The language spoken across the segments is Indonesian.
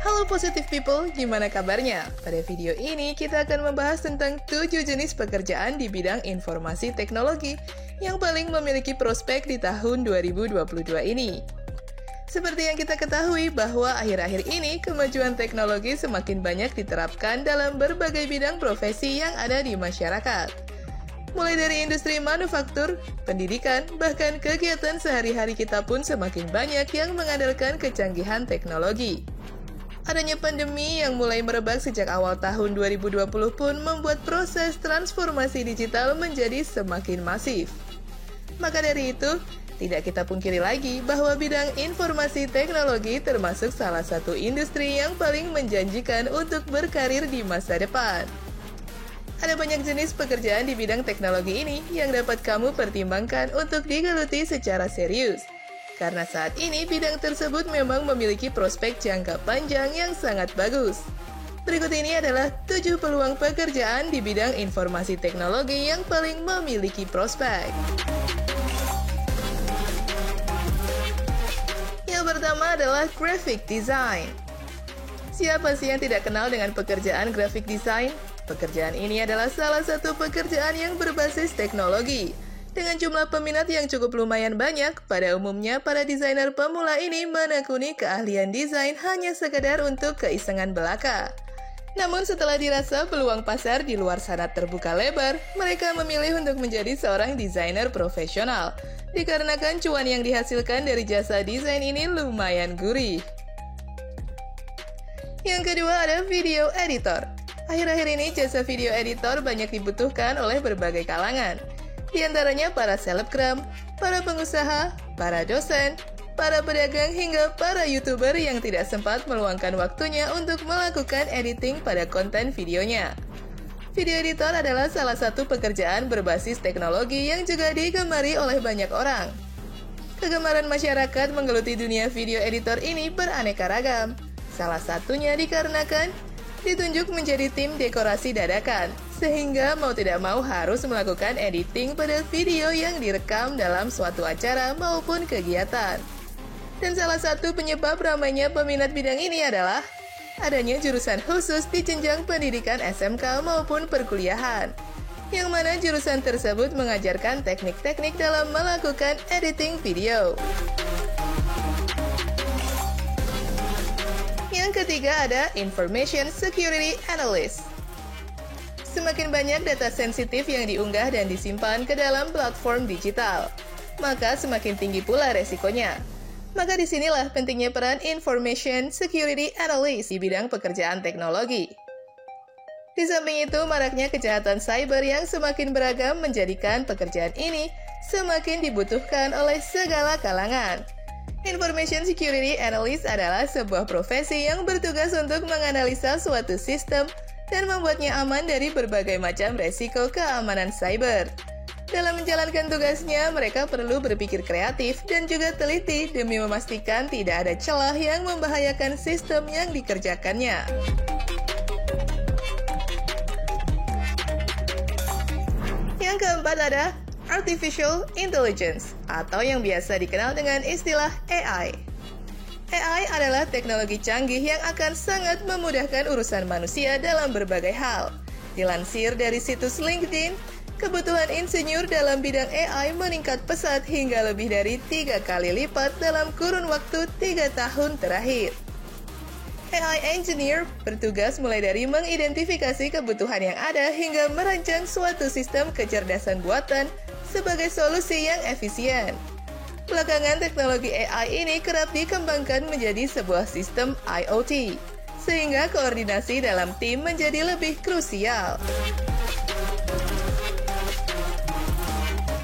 Halo Positive People, gimana kabarnya? Pada video ini kita akan membahas tentang 7 jenis pekerjaan di bidang informasi teknologi yang paling memiliki prospek di tahun 2022 ini. Seperti yang kita ketahui bahwa akhir-akhir ini kemajuan teknologi semakin banyak diterapkan dalam berbagai bidang profesi yang ada di masyarakat. Mulai dari industri manufaktur, pendidikan, bahkan kegiatan sehari-hari kita pun semakin banyak yang mengandalkan kecanggihan teknologi. Adanya pandemi yang mulai merebak sejak awal tahun 2020 pun membuat proses transformasi digital menjadi semakin masif. Maka dari itu, tidak kita pungkiri lagi bahwa bidang informasi teknologi termasuk salah satu industri yang paling menjanjikan untuk berkarir di masa depan. Ada banyak jenis pekerjaan di bidang teknologi ini yang dapat kamu pertimbangkan untuk digeluti secara serius. Karena saat ini bidang tersebut memang memiliki prospek jangka panjang yang sangat bagus. Berikut ini adalah 7 peluang pekerjaan di bidang informasi teknologi yang paling memiliki prospek. Yang pertama adalah graphic design. Siapa sih yang tidak kenal dengan pekerjaan graphic design? Pekerjaan ini adalah salah satu pekerjaan yang berbasis teknologi. Dengan jumlah peminat yang cukup lumayan banyak, pada umumnya para desainer pemula ini menekuni keahlian desain hanya sekadar untuk keisengan belaka. Namun setelah dirasa peluang pasar di luar sana terbuka lebar, mereka memilih untuk menjadi seorang desainer profesional. Dikarenakan cuan yang dihasilkan dari jasa desain ini lumayan gurih. Yang kedua ada video editor. Akhir-akhir ini jasa video editor banyak dibutuhkan oleh berbagai kalangan. Di antaranya para selebgram, para pengusaha, para dosen, para pedagang hingga para YouTuber yang tidak sempat meluangkan waktunya untuk melakukan editing pada konten videonya. Video editor adalah salah satu pekerjaan berbasis teknologi yang juga digemari oleh banyak orang. Kegemaran masyarakat menggeluti dunia video editor ini beraneka ragam. Salah satunya dikarenakan ditunjuk menjadi tim dekorasi dadakan, sehingga mau tidak mau harus melakukan editing pada video yang direkam dalam suatu acara maupun kegiatan. Dan salah satu penyebab ramainya peminat bidang ini adalah adanya jurusan khusus di jenjang pendidikan SMK maupun perkuliahan, yang mana jurusan tersebut mengajarkan teknik-teknik dalam melakukan editing video. Yang ketiga ada Information Security Analyst. Semakin banyak data sensitif yang diunggah dan disimpan ke dalam platform digital, maka semakin tinggi pula resikonya. Maka disinilah pentingnya peran Information Security Analyst di bidang pekerjaan teknologi. Di samping itu, maraknya kejahatan cyber yang semakin beragam menjadikan pekerjaan ini semakin dibutuhkan oleh segala kalangan. Information Security Analyst adalah sebuah profesi yang bertugas untuk menganalisa suatu sistem dan membuatnya aman dari berbagai macam resiko keamanan cyber. Dalam menjalankan tugasnya, mereka perlu berpikir kreatif dan juga teliti demi memastikan tidak ada celah yang membahayakan sistem yang dikerjakannya. Yang keempat ada Artificial Intelligence, atau yang biasa dikenal dengan istilah AI. AI adalah teknologi canggih yang akan sangat memudahkan urusan manusia dalam berbagai hal. Dilansir dari situs LinkedIn, kebutuhan insinyur dalam bidang AI meningkat pesat hingga lebih dari 3 kali lipat dalam kurun waktu 3 tahun terakhir. AI Engineer bertugas mulai dari mengidentifikasi kebutuhan yang ada hingga merancang suatu sistem kecerdasan buatan sebagai solusi yang efisien. Belakangan teknologi AI ini kerap dikembangkan menjadi sebuah sistem IoT, sehingga koordinasi dalam tim menjadi lebih krusial.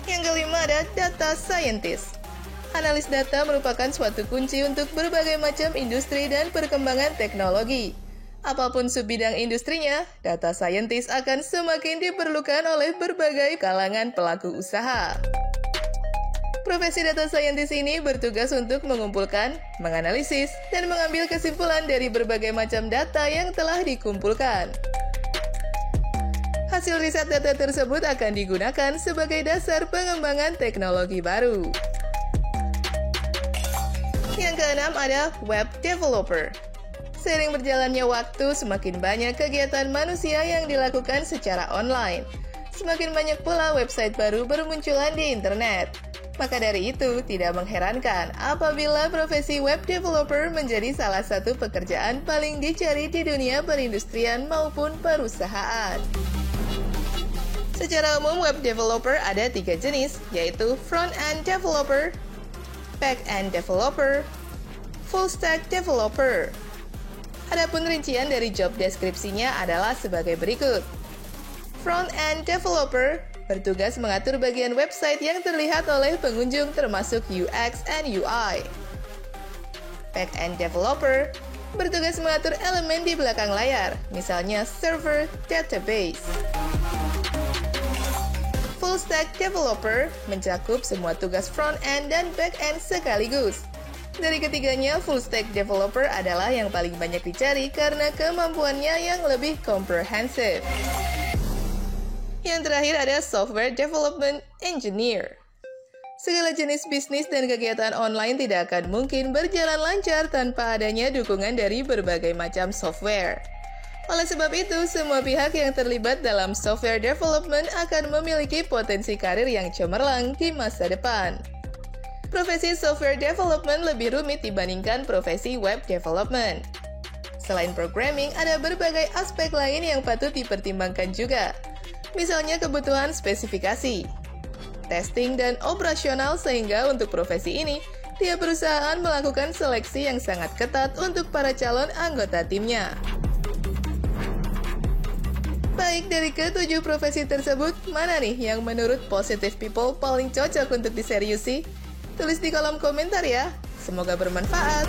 Yang kelima ada Data Scientist. Analis data merupakan suatu kunci untuk berbagai macam industri dan perkembangan teknologi. Apapun subbidang industrinya, data scientist akan semakin diperlukan oleh berbagai kalangan pelaku usaha. Profesi data scientist ini bertugas untuk mengumpulkan, menganalisis, dan mengambil kesimpulan dari berbagai macam data yang telah dikumpulkan. Hasil riset data tersebut akan digunakan sebagai dasar pengembangan teknologi baru. Yang keenam ada web developer. Seiring berjalannya waktu, semakin banyak kegiatan manusia yang dilakukan secara online. Semakin banyak pula website baru bermunculan di internet. Maka dari itu, tidak mengherankan apabila profesi web developer menjadi salah satu pekerjaan paling dicari di dunia perindustrian maupun perusahaan. Secara umum, web developer ada 3 jenis, yaitu front-end developer, back-end developer, full-stack developer. Adapun rincian dari job deskripsinya adalah sebagai berikut. Front-end developer bertugas mengatur bagian website yang terlihat oleh pengunjung termasuk UX and UI. Back-end developer bertugas mengatur elemen di belakang layar, misalnya server, database. Full stack developer mencakup semua tugas front-end dan back-end sekaligus. Dari ketiganya, full stack developer adalah yang paling banyak dicari karena kemampuannya yang lebih komprehensif. Yang terakhir ada software development engineer. Segala jenis bisnis dan kegiatan online tidak akan mungkin berjalan lancar tanpa adanya dukungan dari berbagai macam software. Oleh sebab itu, semua pihak yang terlibat dalam software development akan memiliki potensi karir yang cemerlang di masa depan. Profesi software development lebih rumit dibandingkan profesi web development. Selain programming, ada berbagai aspek lain yang patut dipertimbangkan juga. Misalnya kebutuhan spesifikasi, testing, dan operasional, sehingga untuk profesi ini, tiap perusahaan melakukan seleksi yang sangat ketat untuk para calon anggota timnya. Baik, dari ke-7 profesi tersebut, mana nih yang menurut Positive People paling cocok untuk diseriusi? Tulis di kolom komentar ya. Semoga bermanfaat.